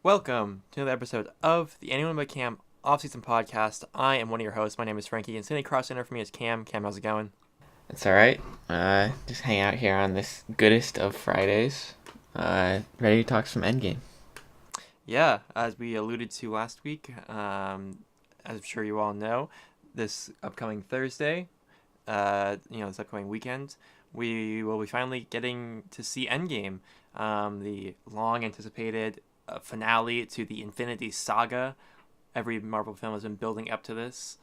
Welcome to another episode of the Anyone But Cam Offseason podcast. I am one of your hosts. My name is Frankie, and sitting across the center for me is Cam. Cam, how's it going? It's alright. Just hang out here on this goodest of Fridays. Ready to talk some Endgame. Yeah, as we alluded to last week, as I'm sure you all know, this upcoming Thursday, this upcoming weekend, we will be finally getting to see Endgame, the long-anticipated finale to the Infinity Saga. Every Marvel film has been building up to this,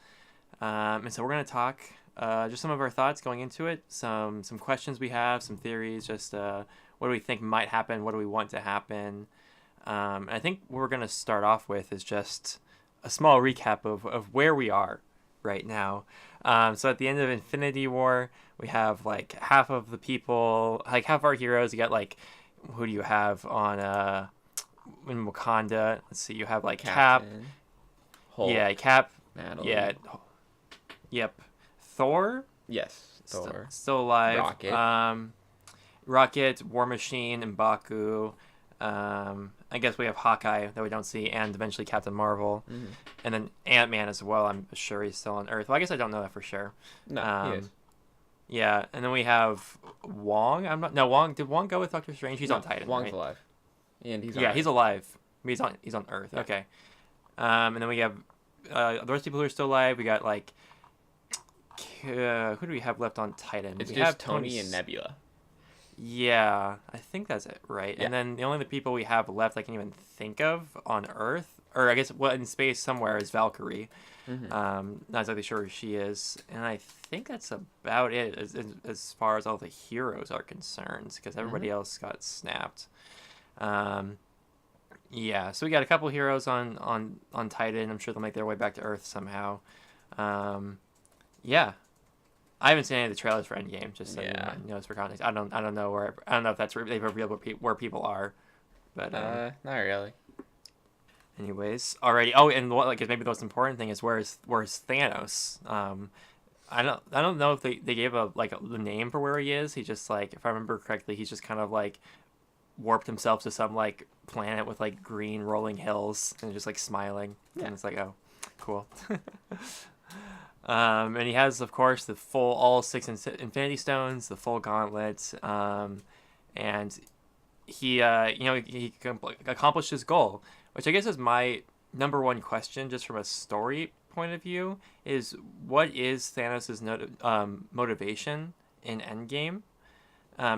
and so we're going to talk just some of our thoughts going into it, some questions we have, some theories, just what do we think might happen, what do we want to happen. And I think what we're going to start off with is just a small recap of where we are right now. So at the end of Infinity War, we have like half of the people, like half our heroes. You got like, who do you have on in Wakanda? Let's see, you have like Cap. Captain, Hulk, Yeah, Cap. Natalie. Yeah. Yep. Thor. Yes, Thor. Still alive. Rocket. Rocket, War Machine, and M'Baku. I guess we have Hawkeye that we don't see, and eventually Captain Marvel, and then Ant-Man as well. I'm sure he's still on Earth. Well, I guess I don't know that for sure. No, he is. Yeah, and then we have Wong. Wong. Did Wong go with Doctor Strange? He's on Titan. Wong's right? alive. And he's he's alive. He's on Earth. Yeah. Okay. And then we have the rest of people who are still alive. We got like who do we have left on Titan? It's we just have Tony and Nebula. Yeah, I think that's it, right? Yeah. And then the only people we have left I can even think of on Earth, or I guess in space somewhere, is Valkyrie. Not exactly sure where she is, and I think that's about it as far as all the heroes are concerned, because everybody else got snapped. Yeah, so we got a couple heroes on Titan. I'm sure they'll make their way back to Earth somehow. Yeah, I haven't seen any of the trailers for Endgame. Just so you know, for context. I don't know if that's where they've revealed where people are, but Not really. anyways, already. Oh, and what maybe the most important thing is where's Thanos? I don't know if they gave the name for where he is. He just if I remember correctly, he's just kind of warped himself to some planet with green rolling hills and just smiling. Yeah. And it's oh, cool. And he has, of course, the all 6 Infinity Stones, the full gauntlet, and he accomplished his goal, which I guess is my number one question, just from a story point of view, is what is Thanos' motivation in Endgame?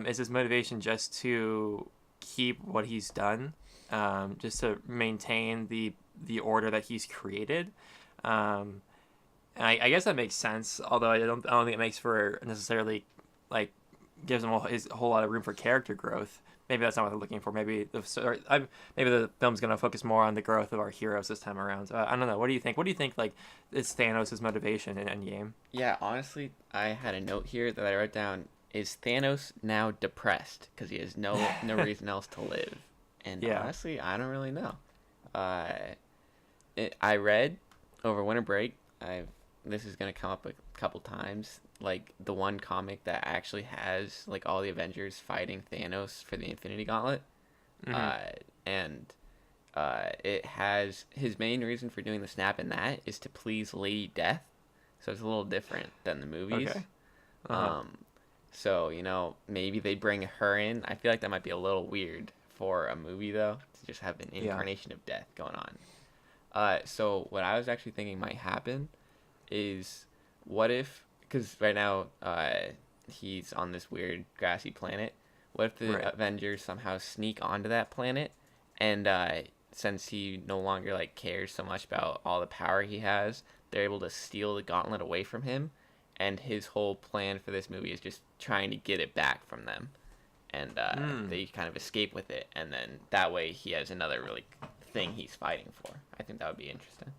Is his motivation just to keep what he's done, just to maintain the order that he's created? And I guess that makes sense, although I don't think it makes for necessarily gives him a whole lot of room for character growth. Maybe that's not what they're looking for. Maybe the film's gonna focus more on the growth of our heroes this time around. I don't know. What do you think? What do you think is Thanos' motivation in Endgame? Yeah, honestly, I had a note here that I wrote down. Is Thanos now depressed because he has no reason else to live? And honestly, I don't really know. I read over winter break. This is gonna come up a couple times. The one comic that actually has all the Avengers fighting Thanos for the Infinity Gauntlet, and it has his main reason for doing the snap in that is to please Lady Death, so it's a little different than the movies. Okay. So maybe they bring her in. I feel like that might be a little weird for a movie though, to just have an incarnation of death going on. So what I was actually thinking might happen is, what if, because right now he's on this weird grassy planet, what if the Avengers somehow sneak onto that planet, and since he no longer cares so much about all the power he has, they're able to steal the gauntlet away from him, and his whole plan for this movie is just trying to get it back from them, and they kind of escape with it, and then that way he has another thing he's fighting for. I think that would be interesting.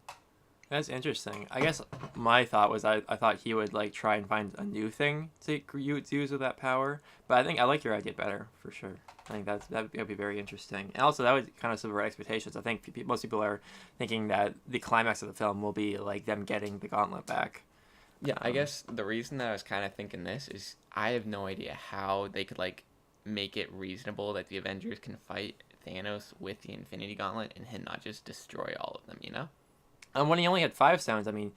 That's interesting. I guess my thought was I thought he would try and find a new thing to use with that power. But I think I like your idea better for sure. I think that would be very interesting. And also that would kind of subvert expectations. I think most people are thinking that the climax of the film will be them getting the gauntlet back. Yeah, I guess the reason that I was kind of thinking this is I have no idea how they could make it reasonable that the Avengers can fight Thanos with the Infinity Gauntlet and him not just destroy all of them, you know? And when he only had 5 stones, I mean,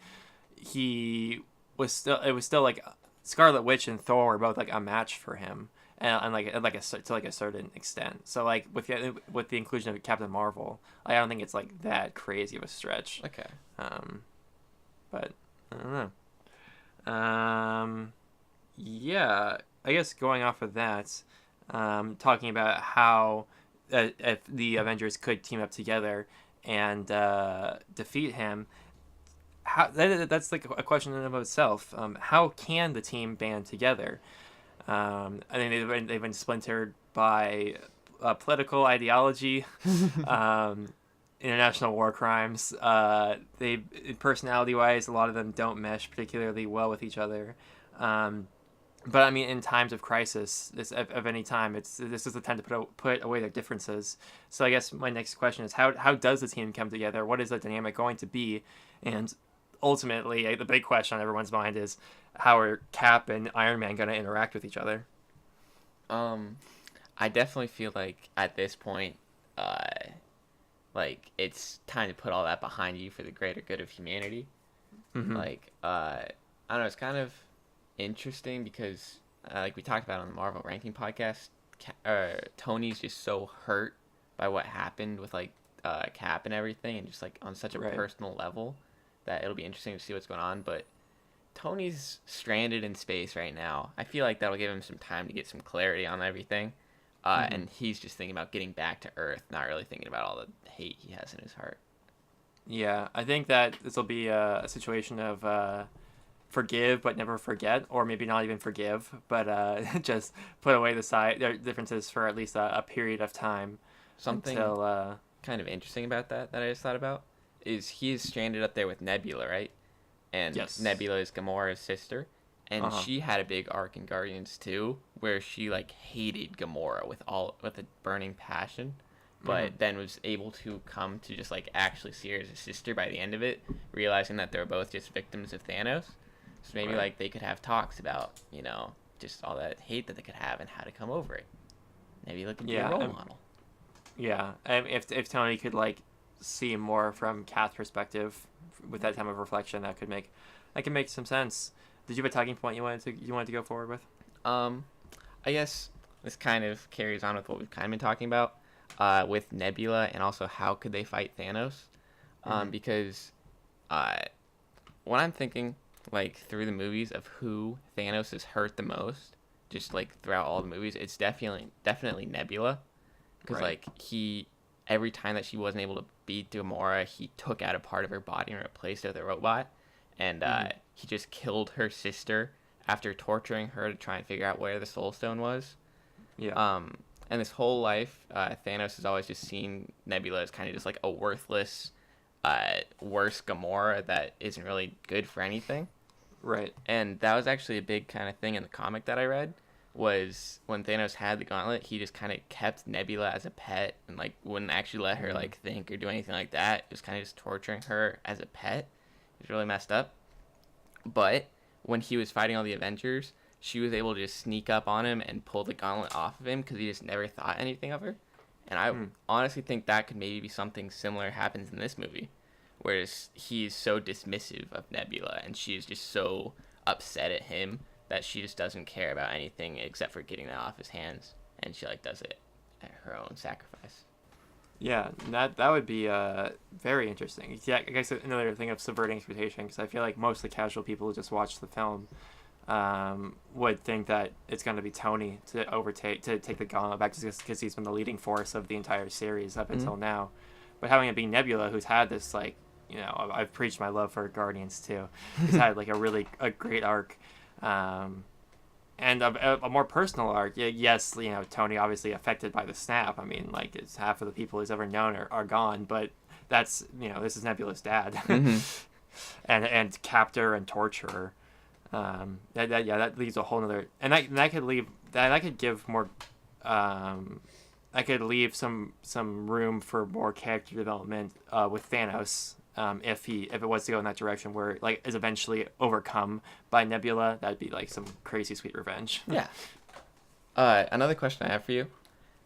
it was still like Scarlet Witch and Thor were both like a match for him, and to like a certain extent. So like with the inclusion of Captain Marvel, I don't think it's like that crazy of a stretch. Okay. But I don't know. Yeah, I guess going off of that, talking about how if the Avengers could team up together and defeat him, that's like a question in and of itself. How can the team band together? I think they've been splintered by political ideology, international war crimes. They personality wise, a lot of them don't mesh particularly well with each other. But I mean, in times of crisis, of any time, this is the time to put away their differences. So I guess my next question is how does the team come together? What is the dynamic going to be? And ultimately, the big question on everyone's mind is how are Cap and Iron Man going to interact with each other? I definitely feel like at this point, like it's time to put all that behind you for the greater good of humanity. Mm-hmm. Like, I don't know, it's kind of interesting because, like we talked about on the Marvel ranking podcast, Tony's just so hurt by what happened with like Cap and everything, and just like on such a personal level that it'll be interesting to see what's going on. But Tony's stranded in space right now. I feel like that'll give him some time to get some clarity on everything. And he's just thinking about getting back to Earth, not really thinking about all the hate he has in his heart. Yeah, I think that this will be a situation of forgive but never forget, or maybe not even forgive, but just put away their differences for at least a period of time. Something kind of interesting about that I just thought about is he is stranded up there with Nebula, right? And yes. Nebula is Gamora's sister. And she had a big arc in Guardians 2 where she like hated Gamora with a burning passion, but then was able to come to just like actually see her as a sister by the end of it, realizing that they're both just victims of Thanos. So maybe like they could have talks about, you know, just all that hate that they could have and how to come over it. Maybe look into a role model. Yeah, if Tony could like see more from Kath's perspective with that time of reflection, that could make some sense. Did you have a talking point you wanted to go forward with? I guess this kind of carries on with what we've kind of been talking about with Nebula and also how could they fight Thanos? Because when I'm thinking like through the movies of who Thanos has hurt the most, just like throughout all the movies, it's definitely Nebula, because like every time that she wasn't able to beat Gamora, he took out a part of her body and replaced it with a robot. And he just killed her sister after torturing her to try and figure out where the Soul Stone was. Yeah. And this whole life, Thanos has always just seen Nebula as kind of just like a worthless, worse Gamora that isn't really good for anything. Right. And that was actually a big kind of thing in the comic that I read, was when Thanos had the gauntlet, he just kind of kept Nebula as a pet and like wouldn't actually let her like think or do anything like that. It was kind of just torturing her as a pet. It was really messed up. But when he was fighting all the Avengers, she was able to just sneak up on him and pull the gauntlet off of him because he just never thought anything of her. And I honestly think that could maybe be something similar happens in this movie, whereas he's so dismissive of Nebula and she is just so upset at him that she just doesn't care about anything except for getting that off his hands, and she like does it at her own sacrifice. Yeah, that would be very interesting. Yeah, I guess another thing of subverting expectation, because I feel like most of the casual people who just watch the film would think that it's going to be Tony to take the gauntlet back, just because he's been the leading force of the entire series up until now. But having it be Nebula, who's had this like, you know, I've preached my love for Guardians too. He's had like a great arc. And a more personal arc. Yes, you know, Tony obviously affected by the snap. I mean, like, it's half of the people he's ever known are gone, but that's, you know, this is Nebula's dad. and captor and torturer. That leaves a whole nother, and that could give more, I could leave some room for more character development with Thanos. If it was to go in that direction where like is eventually overcome by Nebula, that'd be like some crazy sweet revenge. Yeah. Another question I have for you.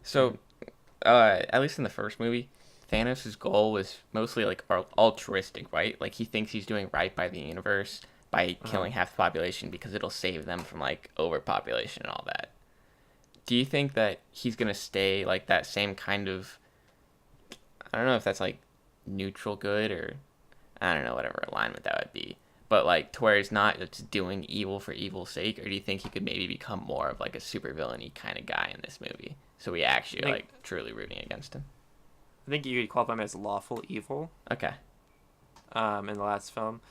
So, at least in the first movie, Thanos' goal was mostly like altruistic, right? Like he thinks he's doing right by the universe by Uh-huh. killing half the population because it'll save them from like overpopulation and all that. Do you think that he's gonna stay like that same kind of? I don't know if that's like neutral good or I don't know whatever alignment that would be. But like to where he's not just doing evil for evil's sake, or do you think he could maybe become more of like a supervillainy kind of guy in this movie? So we I actually think like truly rooting against him. I think you could qualify him as lawful evil. Okay. In the last film.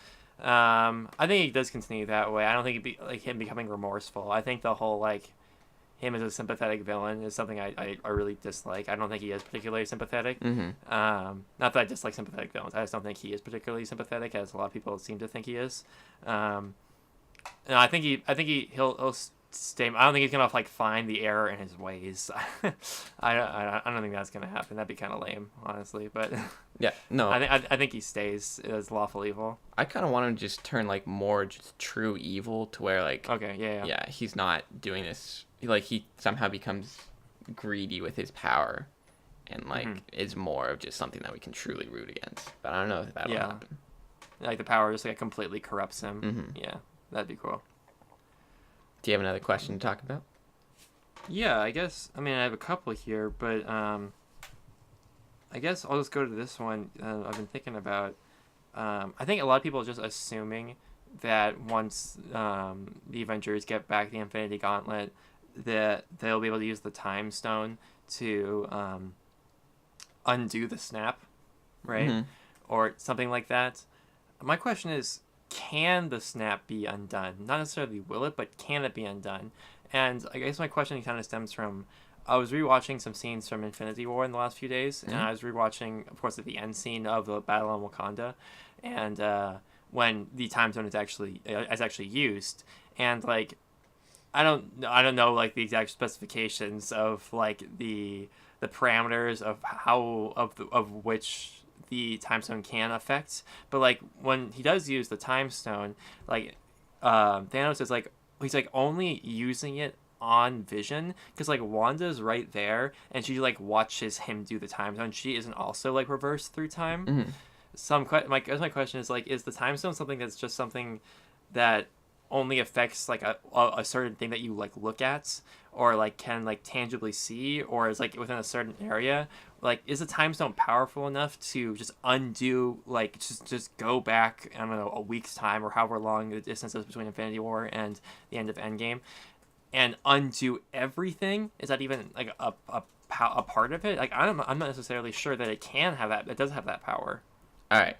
I think he does continue that way. I don't think it'd be like him becoming remorseful. I think the whole like him as a sympathetic villain is something I really dislike. I don't think he is particularly sympathetic. Mm-hmm. Not that I dislike sympathetic villains. I just don't think he is particularly sympathetic, as a lot of people seem to think he is. Um, no, he'll stay. I don't think he's gonna like find the error in his ways. I don't think that's gonna happen. That'd be kind of lame, honestly. But Yeah. No. I think he stays as lawful evil. I kind of want him to just turn like more just true evil to where like Okay, yeah. yeah he's not doing this like he somehow becomes greedy with his power and like is more of just something that we can truly root against. But I don't know if that'll Yeah. happen. Like the power just like completely corrupts him. Mm-hmm. Yeah, that'd be cool. Do you have another question to talk about? Yeah, I guess. I mean, I have a couple here, but I guess I'll just go to this one. I've been thinking about. I think a lot of people are just assuming that once the Avengers get back the Infinity Gauntlet, that they'll be able to use the Time Stone to undo the snap, right? Mm-hmm. Or something like that. My question is, can the snap be undone? Not necessarily will it, but can it be undone? And I guess my question kind of stems from I was rewatching some scenes from Infinity War in the last few days, and I was rewatching, of course, at the end scene of the battle on Wakanda, and when the time zone is actually used, and like I don't know like the exact specifications of like the parameters of how of which the time stone can affect, but like when he does use the time stone, like Thanos is like he's like only using it on Vision because like Wanda's right there and she like watches him do the time zone. She isn't also like reversed through time. Mm-hmm. My question is like, is the time stone something that's just something that only affects like a certain thing that you like look at or like can like tangibly see, or is like within a certain area? Like, is the time stone powerful enough to just undo like just go back, I don't know, a week's time or however long the distance is between Infinity War and the end of Endgame, and undo everything? Is that even like a part of it? Like I'm not necessarily sure that it can have that. It does have that power. All right.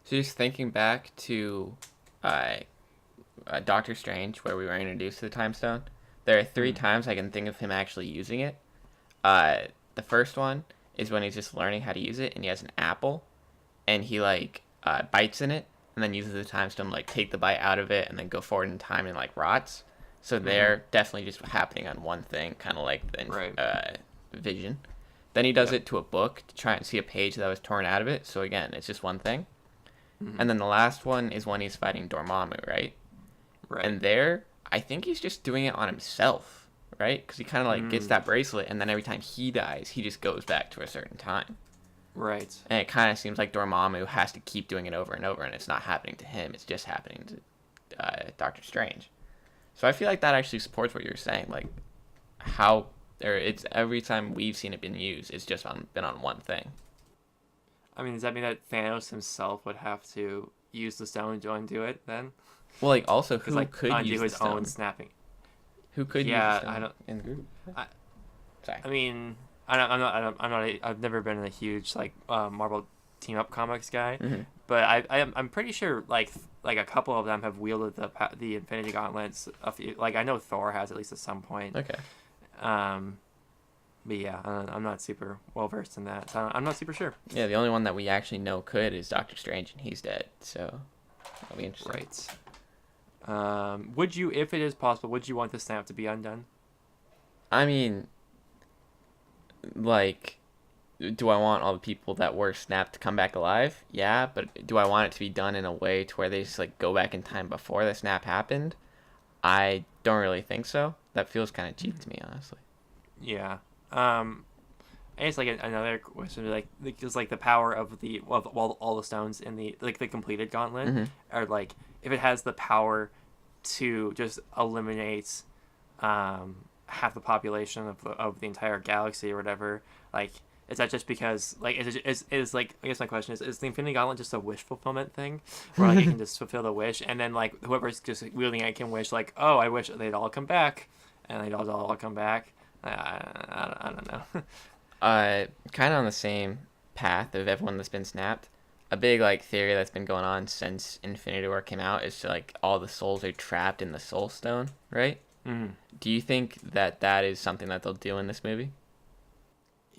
So just thinking back to uh, Doctor Strange, where we were introduced to the Time Stone, there are three times I can think of him actually using it. The first one is when he's just learning how to use it, and he has an apple, and he like bites in it, and then uses the Time Stone to like take the bite out of it, and then go forward in time and like rots. So they're definitely just happening on one thing, kind of like the Right. Vision. Then he does Yep. it to a book to try and see a page that was torn out of it. So again, it's just one thing. Mm-hmm. And then the last one is when he's fighting Dormammu, right? Right. And there, I think he's just doing it on himself, right? Because he kind of like gets that bracelet, and then every time he dies, he just goes back to a certain time. Right. And it kind of seems like Dormammu has to keep doing it over and over, and it's not happening to him. It's just happening to Doctor Strange. So I feel like that actually supports what you're saying, like how it's every time we've seen it been used, it's just been on one thing. I mean, does that mean that Thanos himself would have to use the stone to undo it then? Well, like also Because who like could undo use the his stone? own snapping. Who could Yeah, use the stone I don't. in the group? I, Sorry. I mean, I'm not. I've never been a huge like Marvel team up comics guy, but I'm pretty sure like a couple of them have wielded the Infinity Gauntlets. Like I know Thor has at least at some point. Okay. But yeah, I'm not super well versed in that, so I'm not super sure. Yeah, the only one that we actually know could is Doctor Strange, and he's dead. So that'll be interesting. Right. Would you, if it is possible, would you want the snap to be undone? I mean, like, do I want all the people that were snapped to come back alive? Yeah, but do I want it to be done in a way to where they just like go back in time before the snap happened? I don't really think so. That feels kind of cheap to me, honestly. Yeah. I guess like another question, like just like the power of all the stones in the like the completed gauntlet, Mm-hmm. or like if it has the power to just eliminate half the population of the entire galaxy or whatever, like is that just because like is like I guess my question is the Infinity Gauntlet just a wish fulfillment thing where like it can just fulfill the wish and then like whoever's just wielding it can wish like, oh, I wish they'd all come back, and they'd all come back. I don't know. Kind of on the same path of everyone that's been snapped. A big like theory that's been going on since Infinity War came out is like all the souls are trapped in the Soul Stone, right? Mm. Do you think that that is something that they'll do in this movie?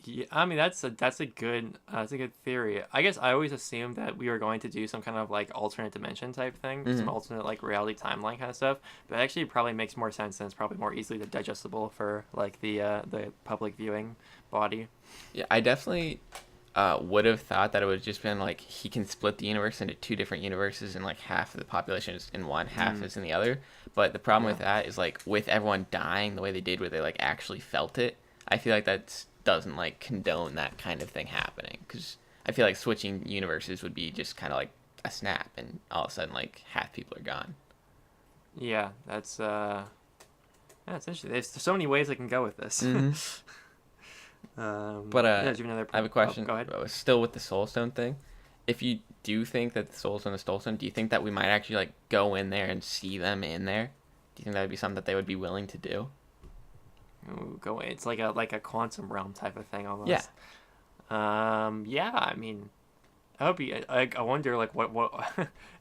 Yeah, I mean that's a good theory. I guess I always assumed that we were going to do some kind of like alternate dimension type thing, some Mm-hmm. alternate like reality timeline kind of stuff. But actually, it probably makes more sense and it's probably more easily digestible for like the public viewing body. Yeah, I definitely would have thought that it would have just been like he can split the universe into two different universes and like half of the population is in one, half Mm, is in the other. But the problem yeah, with that is like with everyone dying the way they did, where they like actually felt it. I feel like that doesn't like condone that kind of thing happening because I feel like switching universes would be just kind of like a snap and all of a sudden like half people are gone. yeah, that's interesting. There's so many ways I can go with this. Mm-hmm. But Yeah, do you have another? I have a Oh, question. go ahead. Still with the Soul Stone thing. If you do think that the Soul Stone is Soul Stone, do you think that we might actually like go in there and see them in there? Do you think that would be something that they would be willing to do? Ooh, go. It's like a quantum realm type of thing Yeah. almost. Yeah, I mean, I hope you. I wonder like what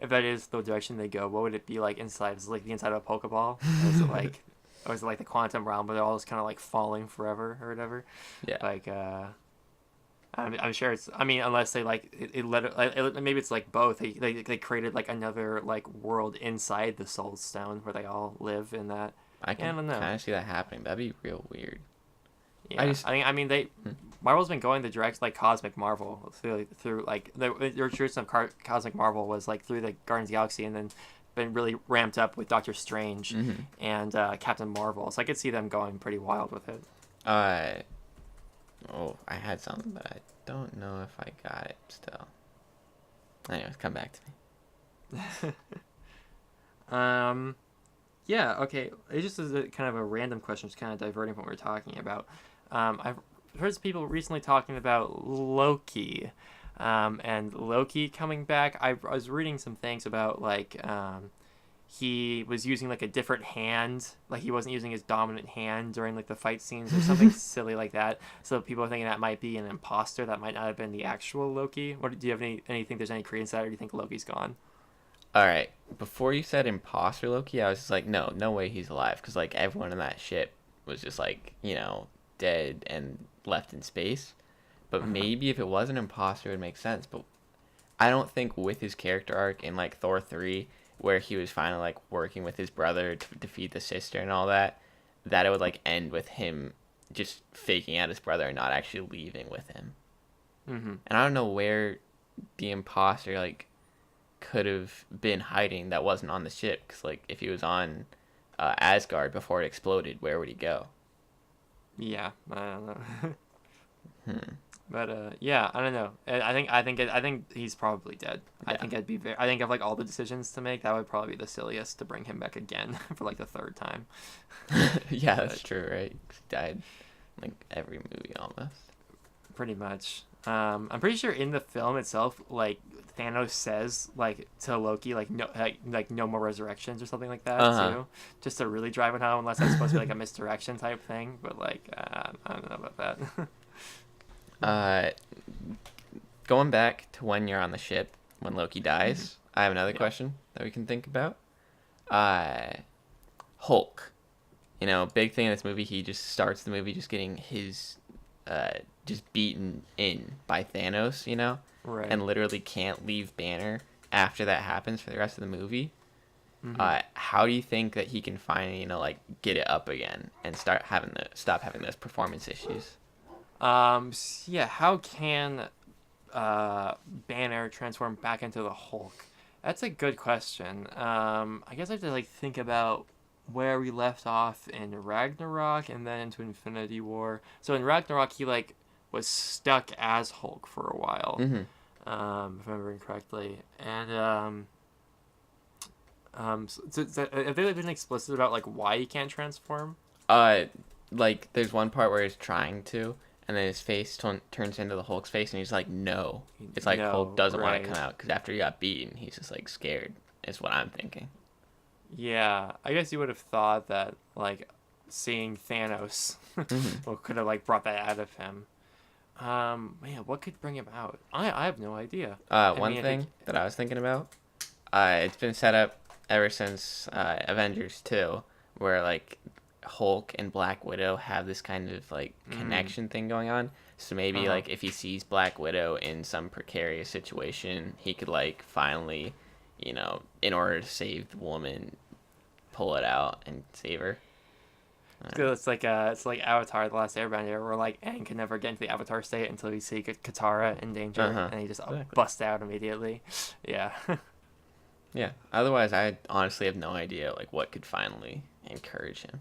if that is the direction they go. What would it be like inside? Is it like the inside of a Pokeball, or is it like, or is it like the quantum realm, where they're all just kind of like falling forever or whatever? Yeah. Like, I'm sure it's. I mean, unless they like it let it, like, maybe it's like both. They created like another like world inside the Soul Stone where they all live in that. I Yeah, I can don't know. kind of see that happening. That'd be real weird. I Yeah, just. I mean they Hmm. Marvel's been going the direct like cosmic Marvel through like the introduction of cosmic Marvel was like through the Guardians of the Galaxy and then been really ramped up with Doctor Strange Mm-hmm. and Captain Marvel. So I could see them going pretty wild with it. Uh. Oh, I had something, but I don't know if I got it still. Anyways, come back to me. um, yeah, okay. It just is a kind of a random question, just kind of diverting from what we're talking about. I've heard some people recently talking about Loki, and Loki coming back. I was reading some things about like he was using like a different hand, like he wasn't using his dominant hand during like the fight scenes or something silly like that. So people are thinking that might be an imposter. That might not have been the actual Loki. What do you have anything? There's any credence to that, or do you think Loki's gone? All right. Before you said imposter Loki, I was just like, no, no way he's alive, because like everyone in that ship was just like, dead and left in space. But Uh-huh. maybe if it was an imposter, it would make sense. But I don't think with his character arc in like Thor 3, where he was finally like working with his brother to defeat the sister and all that, that it would like end with him just faking out his brother and not actually leaving with him. Mm-hmm. And I don't know where the imposter like could have been hiding that wasn't on the ship, because like if he was on Asgard before it exploded, where would he go? Yeah, I don't know. Hmm. But yeah, I don't know. I think he's probably dead. I Yeah. think I'd be very. I think of like all the decisions to make, that would probably be the silliest to bring him back again for like the third time. Yeah, But that's true, right? 'Cause he died like every movie almost. pretty much, I'm pretty sure in the film itself, like Thanos says like to Loki like no more resurrections or something like that Uh too, just to really drive it home. Unless that's supposed to be like a misdirection type thing, but like I don't know about that. huh. Going back to when you're on the ship when Loki dies, I have another Yeah. question that we can think about. Uh, Hulk. Big thing in this movie. He just starts the movie just getting his, just beaten in by Thanos. Right. And literally can't leave Banner after that happens for the rest of the movie. Mm-hmm. How do you think that he can finally, like get it up again and stop having those performance issues? Yeah, how can Banner transform back into the Hulk? That's a good question. I guess I have to like think about where we left off in Ragnarok and then into Infinity War. So in Ragnarok, he like was stuck as Hulk for a while, Mm-hmm. if I'm remembering correctly. And have they been explicit about like why he can't transform? Uh, like there's one part where he's trying to, and then his face turns into the Hulk's face, and he's like, "No." It's like Hulk No, doesn't want to right? come out because after he got beaten, he's just like scared. Is what I'm thinking. Yeah, I guess you would have thought that like seeing Thanos Mm-hmm. could have like brought that out of him. Man, what could bring him out? I have no idea. I One mean, I think thing that I was thinking about, it's been set up ever since Avengers 2, where like Hulk and Black Widow have this kind of like connection thing going on. So maybe uh-huh. like if he sees Black Widow in some precarious situation, he could like finally, in order to save the woman, pull it out and save her. So it's like Avatar: The Last Airbender, where like Aang can never get into the Avatar state until he see Katara in Uh danger, huh. and he just Exactly. busts out immediately. Yeah. Yeah. Otherwise, I honestly have no idea like what could finally encourage him.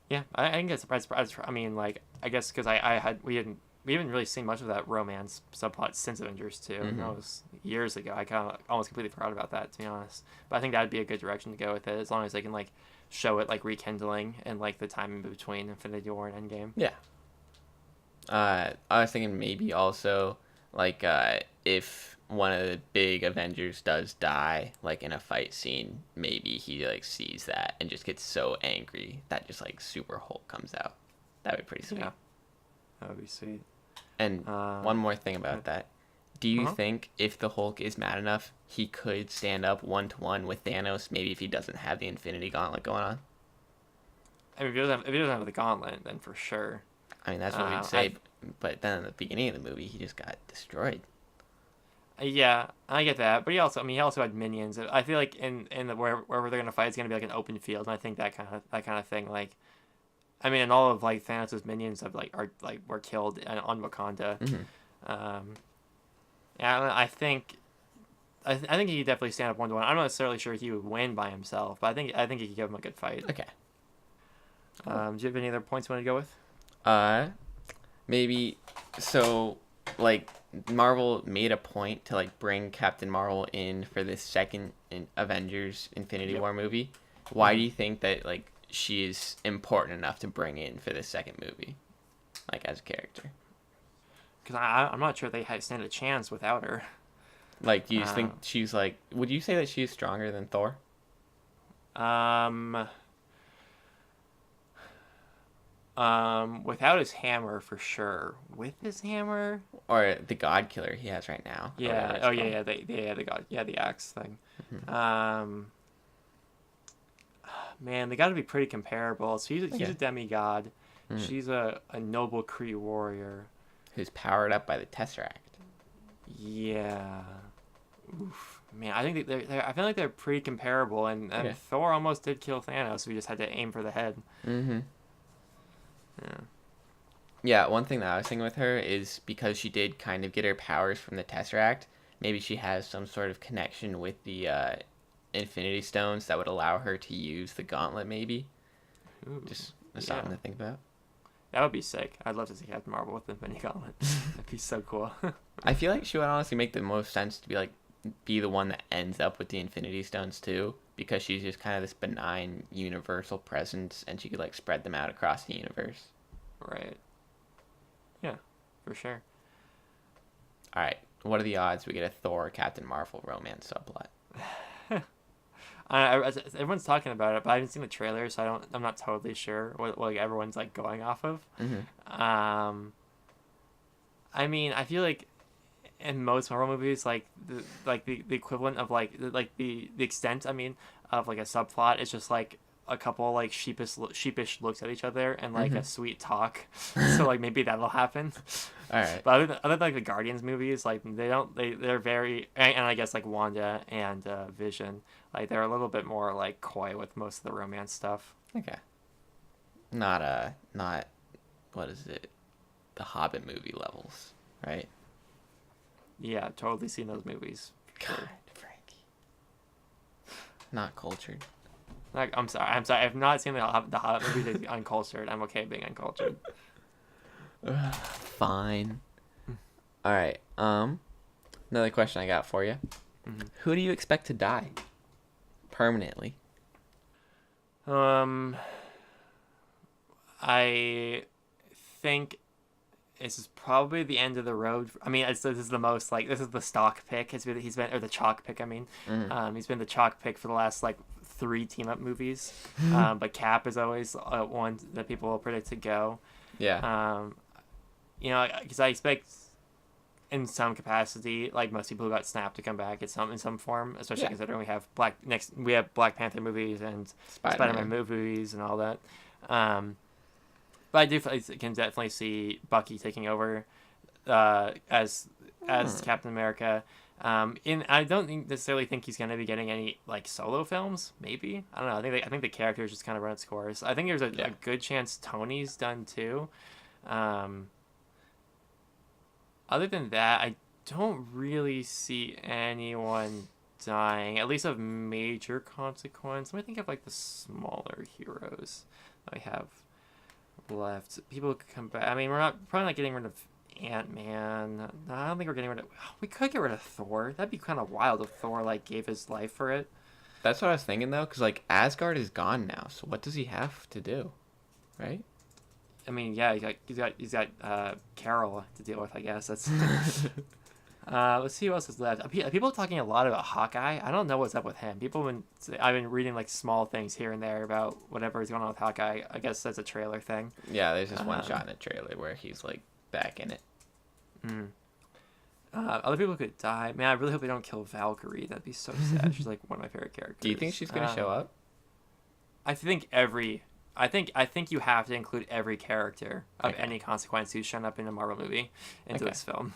Yeah, I can get surprised. I mean, like, I guess because I had we haven't really seen much of that romance subplot since Avengers 2. Mm-hmm. That was years ago. I kind of almost completely forgot about that, to be honest. But I think that'd be a good direction to go with it, as long as they can like show it like rekindling and like the time in between Infinity War and Endgame. Yeah. I was thinking maybe also like if one of the big Avengers does die, like in a fight scene, maybe he like sees that and just gets so angry that just like Super Hulk comes out. That would be pretty sweet. Yeah, that would be sweet. And one more thing about that. Do you Uh-huh. think if the Hulk is mad enough, he could stand up 1-to-1 with Thanos, maybe if he doesn't have the Infinity Gauntlet going on? I mean, if he doesn't have the gauntlet, then for sure. I mean, that's what we'd I say, but then at the beginning of the movie, he just got destroyed. Yeah, I get that, but he also had minions. I feel like in the wherever they're gonna fight, it's gonna be like an open field, and I think that kind of thing. Like, I mean, and all of like Thanos' minions have were killed on Wakanda. Mm-hmm. Um, yeah, I think he could definitely stand up 1-to-1. I'm not necessarily sure he would win by himself, but I think he could give him a good fight. Okay. Cool. Do you have any other points you want to go with? Uh, Maybe so. Like Marvel made a point to like bring Captain Marvel in for this second Avengers Infinity Yep. War movie. Why do Mm-hmm. you think that like she is important enough to bring in for this second movie, like as a character? Because I'm not sure they stand a chance without her. Like, do you just Uh, think she's like? Would you say that she's stronger than Thor? um, without his hammer for sure. With his hammer, Or the God Killer he has right now, or whatever yeah. it's Oh yeah, called. yeah. They got the axe thing. Mhm. Um, man, they got to be pretty comparable. So he's a Okay. demigod. Mhm. She's a noble Kree warrior. Who's powered up by the Tesseract? Yeah. Oof. Man, I think I feel like they're pretty comparable, and Okay. Thor almost did kill Thanos. We just had to aim for the head. Mm-hmm. Yeah. Yeah, one thing that I was thinking with her is because she did kind of get her powers from the Tesseract, maybe she has some sort of connection with the Infinity Stones that would allow her to use the gauntlet, maybe. Ooh, Just yeah. something to think about. That would be sick. I'd love to see Captain Marvel with the Infinity Gauntlet. That'd be so cool. I feel like she would honestly make the most sense to be the one that ends up with the Infinity Stones too, because she's just kind of this benign universal presence, and she could like spread them out across the universe. Right. Yeah, for sure. All right, what are the odds we get a Thor Captain Marvel romance subplot? Everyone's talking about it, but I haven't seen the trailer, so I'm not totally sure what like everyone's like going off of. Mm-hmm. I mean, I feel like in most horror movies, like the equivalent of the extent, I mean, of like a subplot is just like a couple like sheepish looks at each other and like Mm-hmm. a sweet talk. So like maybe that'll happen. All right. But other than like the Guardians movies, like they're very, and I guess like Wanda and Vision, like they're a little bit more like coy with most of the romance stuff. Okay. Not what is it? The Hobbit movie levels, right? Yeah, totally seen those movies. For God, sure. Frankie. Not cultured. Like, I'm sorry. I've not seen the Hobbit movies. Uncultured. I'm okay being uncultured. fine. All right. Another question I got for you. Mm-hmm. Who do you expect to die permanently? I think this is probably the end of the road. I mean, this is the most like this is the stock pick. He's been or the chalk pick. I mean, he's been the chalk pick for the last like 3 team up movies. But Cap is always one that people will predict to go. Yeah. Because I expect in some capacity, like most people who got snapped to come back in some form, especially considering we have Black Panther movies and Spider-Man movies and all that. But I can definitely see Bucky taking over as Captain America. I don't necessarily think he's going to be getting any like solo films. Maybe I don't know. I think the characters just kind of run its course. I think there's a good chance Tony's done too. Other than that, I don't really see anyone dying, at least of major consequence. Let me think of like the smaller heroes I have left. People could come back. I mean, we're probably not getting rid of Ant-Man. I don't think we're getting rid of. We could get rid of Thor. That'd be kind of wild if Thor like gave his life for it. That's what I was thinking though, because like Asgard is gone now, so what does he have to do, right? I mean, yeah, he's got Carol to deal with. I guess that's. Let's see who else is left. People are talking a lot about Hawkeye. I don't know what's up with him. I've been reading like small things here and there about whatever is going on with Hawkeye. I guess that's a trailer thing. Yeah, there's just one shot in a trailer where he's like back in it. Other people could die. Man, I really hope they don't kill Valkyrie. That'd be so sad. She's like one of my favorite characters. Do you think she's gonna show up? I think you have to include every character of any consequence who's shown up in a Marvel movie into this film.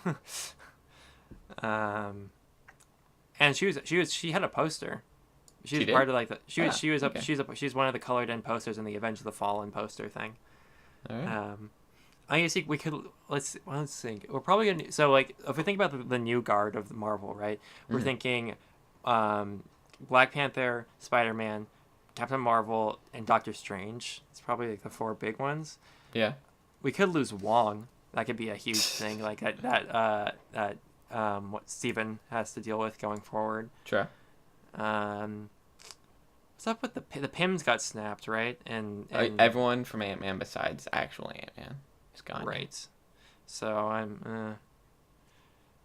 And she had a poster. She was part of like she's one of the colored in posters in the Avenged the Fallen poster thing. All right. I guess we could let's think. We're probably gonna so like if we think about the new guard of Marvel, right? We're thinking, Black Panther, Spider-Man, Captain Marvel, and Doctor Strange. It's probably like the 4 big ones. Yeah. We could lose Wong. That could be a huge thing. Like that what Steven has to deal with going forward. Sure. What's up with the Pims got snapped, right? And everyone from Ant-Man besides actual Ant-Man is gone. Right. So I'm.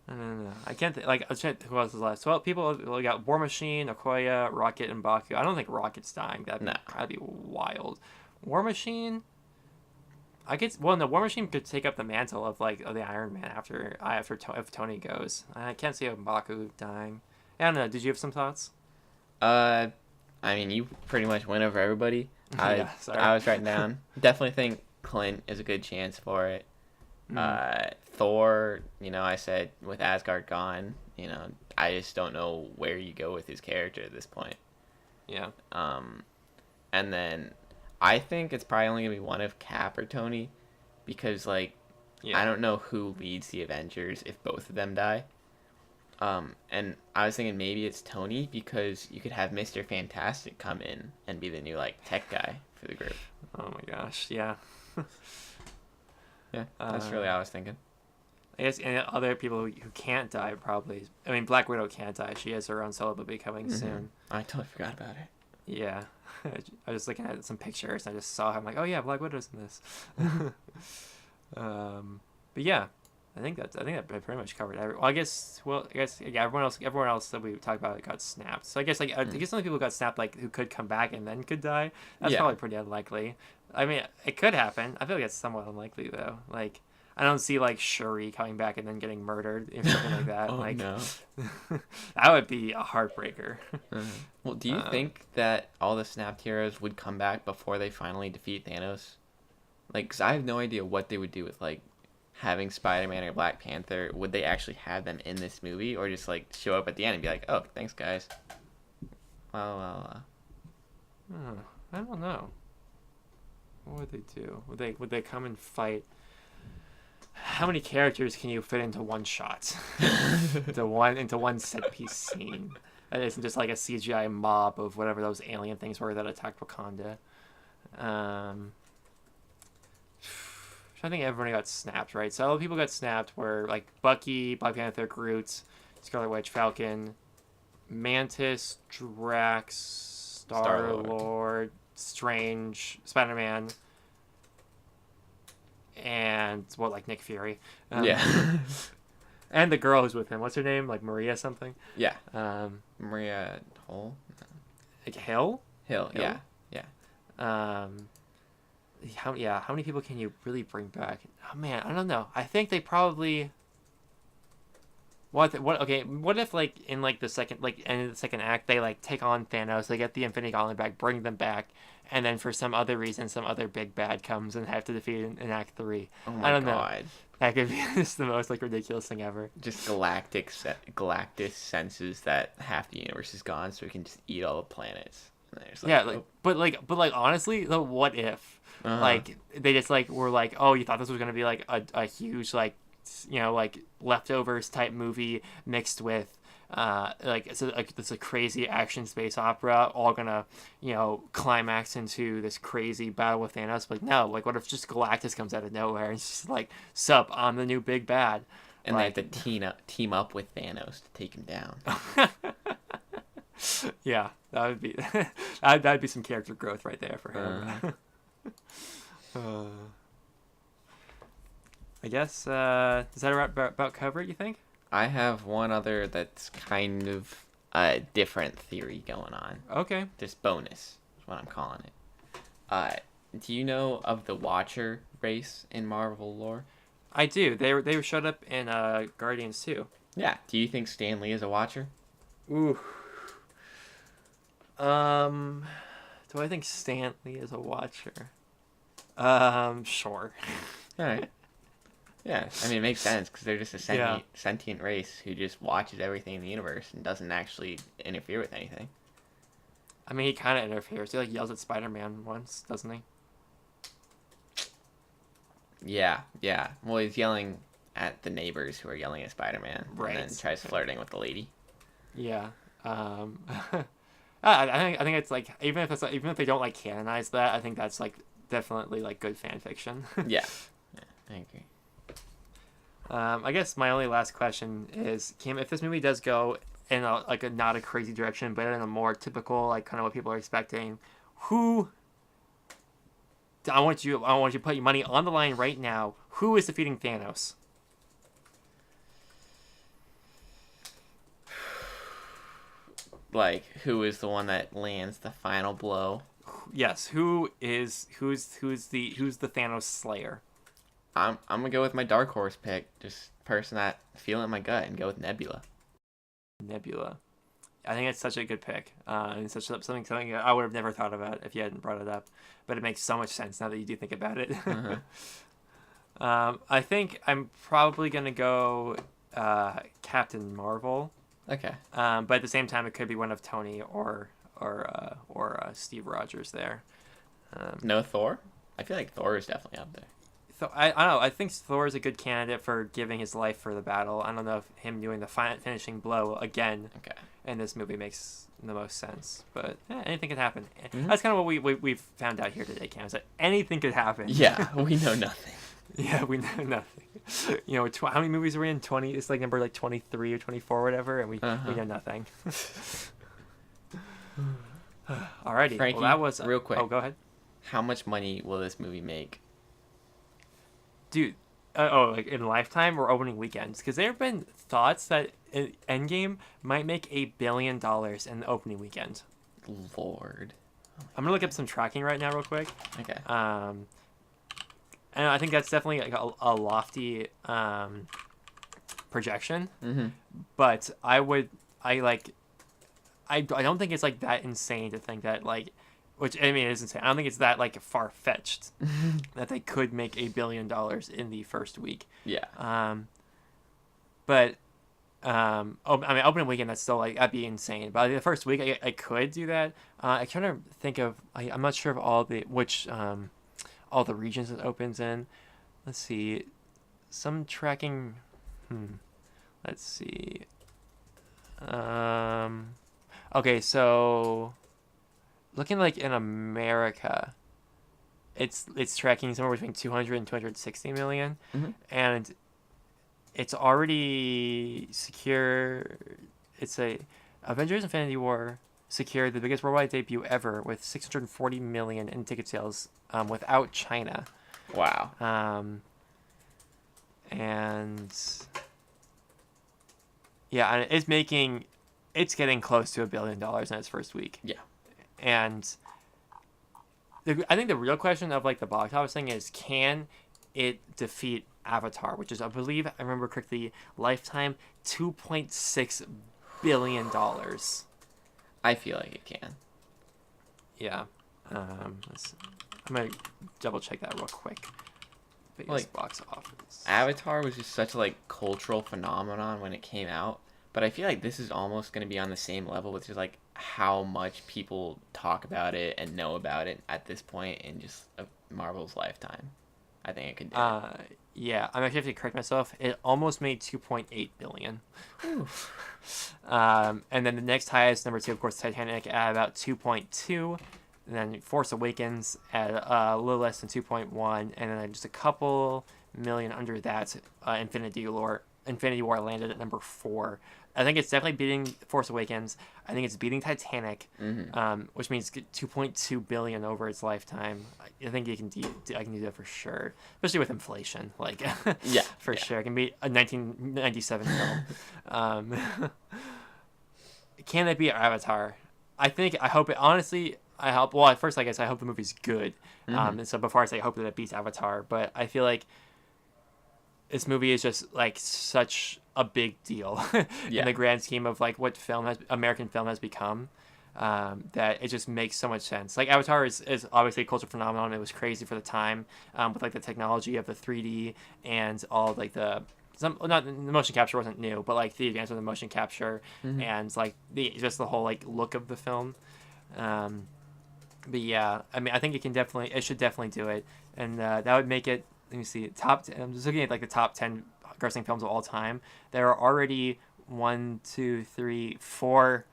I don't know. I can't like. I'll check who else is left. So we got War Machine, Okoye, Rocket, and Baku. I don't think Rocket's dying. That'd be wild. War Machine. War Machine could take up the mantle of the Iron Man if Tony goes. I can't see M'Baku dying. I don't know. Did you have some thoughts? I mean, you pretty much went over everybody. I was writing down. Definitely think Clint is a good chance for it. Thor, I said with Asgard gone, I just don't know where you go with his character at this point. Yeah. And then I think it's probably only gonna be one of Cap or Tony, because I don't know who leads the Avengers if both of them die. And I was thinking maybe it's Tony, because you could have Mr. Fantastic come in and be the new tech guy for the group. Oh my gosh, yeah. Yeah, that's really what I was thinking. I guess and other people who can't die probably. I mean, Black Widow can't die. She has her own solo movie coming soon. I totally forgot about it. Yeah. I was looking at some pictures and I just saw her. I'm like, oh yeah, Black Widow's in this. But yeah, I think that pretty much covered everyone. I guess everyone else that we talked about got snapped. So I guess I guess some people got snapped who could come back and then could die. That's probably pretty unlikely. I mean, it could happen. I feel like it's somewhat unlikely though. I don't see Shuri coming back and then getting murdered or something like that. Oh no. That would be a heartbreaker. Well, do you think that all the snapped heroes would come back before they finally defeat Thanos? Because I have no idea what they would do with having Spider-Man or Black Panther. Would they actually have them in this movie, or just show up at the end and be like, "Oh, thanks, guys"? Well. I don't know. What would they do? Would they come and fight? How many characters can you fit into one shot? into one set piece scene. That isn't just a CGI mob of whatever those alien things were that attacked Wakanda. I think everybody got snapped, right? So a lot of people got snapped were like Bucky, Black Panther, Groot, Scarlet Witch, Falcon, Mantis, Drax, Star Star Lord. Lord, Strange, Spider Man, and what like Nick Fury, Yeah. and the girl who's with him. What's her name? Like Maria something. Yeah. Um, Maria Hole? like Hill. Hill. Hill. Yeah. Yeah. Um, how many people can you really bring back? Oh man, I don't know. I think they probably. What? Okay. What if like in like the second like end of the second act they like take on Thanos, they get the Infinity Gauntlet back, bring them back, and then for some other reason some other big bad comes and have to defeat it in Act 3. Oh I my don't know. god. That could be just the most like ridiculous thing ever. Just Galactus senses that half the universe is gone, so we can just eat all the planets. And they're just Yeah, oh. but like honestly, the what if Uh-huh. like they just like were like, oh, you thought this was gonna be like a huge like like leftovers type movie mixed with like so like this a crazy action space opera all gonna climax into this crazy battle with Thanos. Like no, like what if just Galactus comes out of nowhere and it's just like sup, I'm the new big bad. And they have Like to team up with Thanos to take him down. yeah, that would be that'd be some character growth right there for him. uh, I guess does that about cover it, you think? I have one other that's kind of a different theory going on. Okay. This bonus is what I'm calling it. Uh, do you know of the Watcher race in Marvel lore? I do. They showed up in Guardians too. Yeah. Do you think Stan Lee is a Watcher? Ooh. Do I think Stanley is a Watcher? Sure. All right. Yeah, I mean, it makes sense because they're just a Yeah. sentient race who just watches everything in the universe and doesn't actually interfere with anything. I mean, he kind of interferes. He like yells at Spider-Man once, doesn't he? Yeah, yeah. Well, he's yelling at the neighbors who are yelling at Spider-Man, Right. and then tries flirting with the lady. Yeah. I think it's like even if they don't like canonize that, I think that's like definitely like good fan fiction. Yeah, yeah, I agree. I guess my only last question is, Kim, if this movie does go in a not a crazy direction, but in a more typical, like kind of what people are expecting, who? I want you to put your money on the line right now. Who is defeating Thanos? Like, who is the one that lands the final blow? Yes, who's the Thanos Slayer? I'm gonna go with my dark horse pick. Just person that feel in my gut and go with Nebula. Nebula. I think it's such a good pick. And it's something I would have never thought about if you hadn't brought it up. But it makes so much sense now that you do think about it. Uh-huh. I think I'm probably gonna go Captain Marvel. Okay. But at the same time, it could be one of Tony or Steve Rogers there. No Thor? I feel like Thor is definitely up there. So I don't know. I think Thor is a good candidate for giving his life for the battle. I don't know if him doing the finishing blow again Okay. in this movie makes the most sense. But anything could happen. Mhm. That's kind of what we've found out here today, Cam. Is that anything could happen. Yeah, we know nothing. Yeah, we know nothing. How many movies are we in? 20. It's like number like 23 or 24 or whatever, and we know nothing. Alrighty. Frankie, well, that was real quick. Oh, go ahead, How much money will this movie make? dude. Like in Lifetime or opening weekends? Because there have been thoughts that Endgame might make $1 billion in the opening weekend. Lord. I'm gonna look up some tracking right now, real quick. Okay. And I think that's definitely like a lofty projection. Mm-hmm. But I don't think it's like that insane to think that like, which I mean it is insane. I don't think it's that like far fetched that they could make $1 billion in the first week. Yeah. But I mean opening weekend that's still like that'd be insane. But the first week I could do that. I trying to think of I'm not sure of all the regions it opens in. Let's see, some tracking. Let's see. Okay, so looking like in America, it's tracking somewhere between 200 and 260 million, Mm-hmm. and it's already secure. It's a Avengers: Infinity War secured the biggest worldwide debut ever with 640 million in ticket sales without China. Wow. And yeah, and it's getting close to $1 billion in its first week. Yeah. And I think the real question of like the box office thing is, can it defeat Avatar, which is, I believe, I remember correctly, lifetime $2.6 billion. I feel like it can. Yeah. I'm gonna double check that real quick. Biggest box office. Avatar was just such a like cultural phenomenon when it came out, but I feel like this is almost going to be on the same level with just like how much people talk about it and know about it at this point in just Marvel's lifetime. I think it could do it. Yeah, I'm actually have to correct myself. It almost made 2.8 billion. And then the next highest, number 2, of course, Titanic at about 2.2. And then Force Awakens at a little less than 2.1, and then just a couple million under that. Infinity War landed at number 4. I think it's definitely beating Force Awakens. I think it's beating Titanic, which means 2.2 billion over its lifetime. I think I can do that for sure, especially with inflation. Like, yeah, for sure, it can be a 1997 film. Can it be Avatar? I hope it. Honestly, I hope. Well, at first, I guess I hope the movie's good. And so before I say I hope that it beats Avatar, but I feel like this movie is just like such a big deal in the grand scheme of like what American film has become, that it just makes so much sense. Like Avatar is obviously a cultural phenomenon. It was crazy for the time, with like the technology of the 3D and all like the motion capture wasn't new, but like the advancement of the motion capture and like the whole like look of the film. But yeah, I mean, I think it should definitely do it, and that would make it. Let me see. I'm just looking at like the top 10 grossing films of all time. There are already 1, 2, 3, 4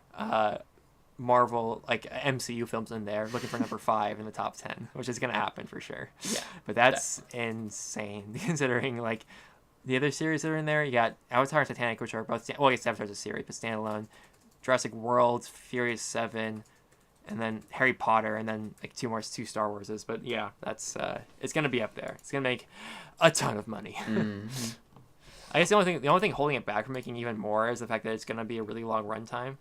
Marvel like MCU films in there, looking for number 5 in the top 10, which is gonna happen for sure. Yeah, but that's insane considering like the other series that are in there. You got Avatar and Titanic, which are both I guess Avatar's a series, but standalone. Jurassic World, Furious 7. And then Harry Potter, and then like two Star Warses. But yeah, that's it's gonna be up there. It's gonna make a ton of money. I guess the only thing holding it back from making even more is the fact that it's gonna be a really long runtime,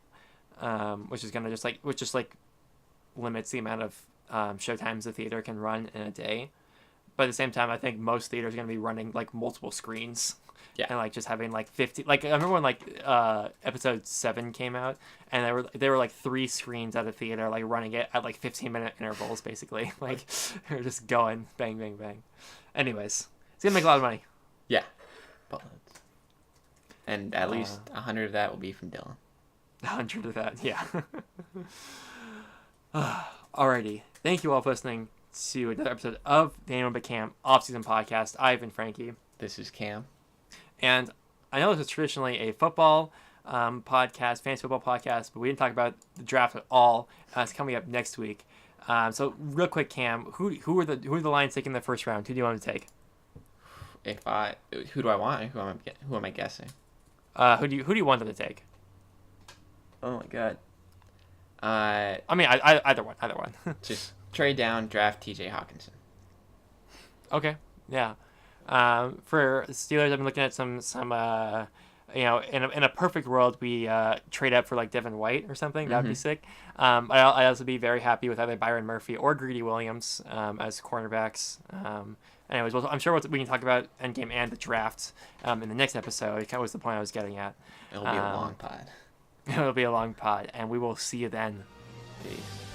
which is gonna just limits the amount of showtimes the theater can run in a day. But at the same time, I think most theaters are gonna be running like multiple screens. Yeah. And like just having like 50, like I remember when like episode 7 came out, and there were like 3 screens at a theater like running it at like 15-minute intervals basically. Like they're just going bang bang bang. Anyways, it's gonna make a lot of money. Yeah, and at least 100 of that will be from Dylan. 100 of that, yeah. Alrighty, thank you all for listening to another episode of the Daniel Beckham Offseason Podcast. I've been Frankie. This is Cam. And I know this is traditionally a football podcast, fantasy football podcast, but we didn't talk about the draft at all. It's coming up next week. So real quick, Cam, who are the Lions taking in the first round? Who do you want to take? Who do I want? Who am I guessing? Who do you want them to take? Oh my god. I mean, either one. Just trade down, draft T.J. Hawkinson. Okay. Yeah. For Steelers, I've been looking at some in a perfect world, we trade up for like Devin White or something. That would be sick. I'd also be very happy with either Byron Murphy or Greedy Williams as cornerbacks. Anyways, I'm sure we can talk about Endgame and the draft in the next episode. It kind of was the point I was getting at. It'll be a long pod. It'll be a long pod, and we will see you then. Peace.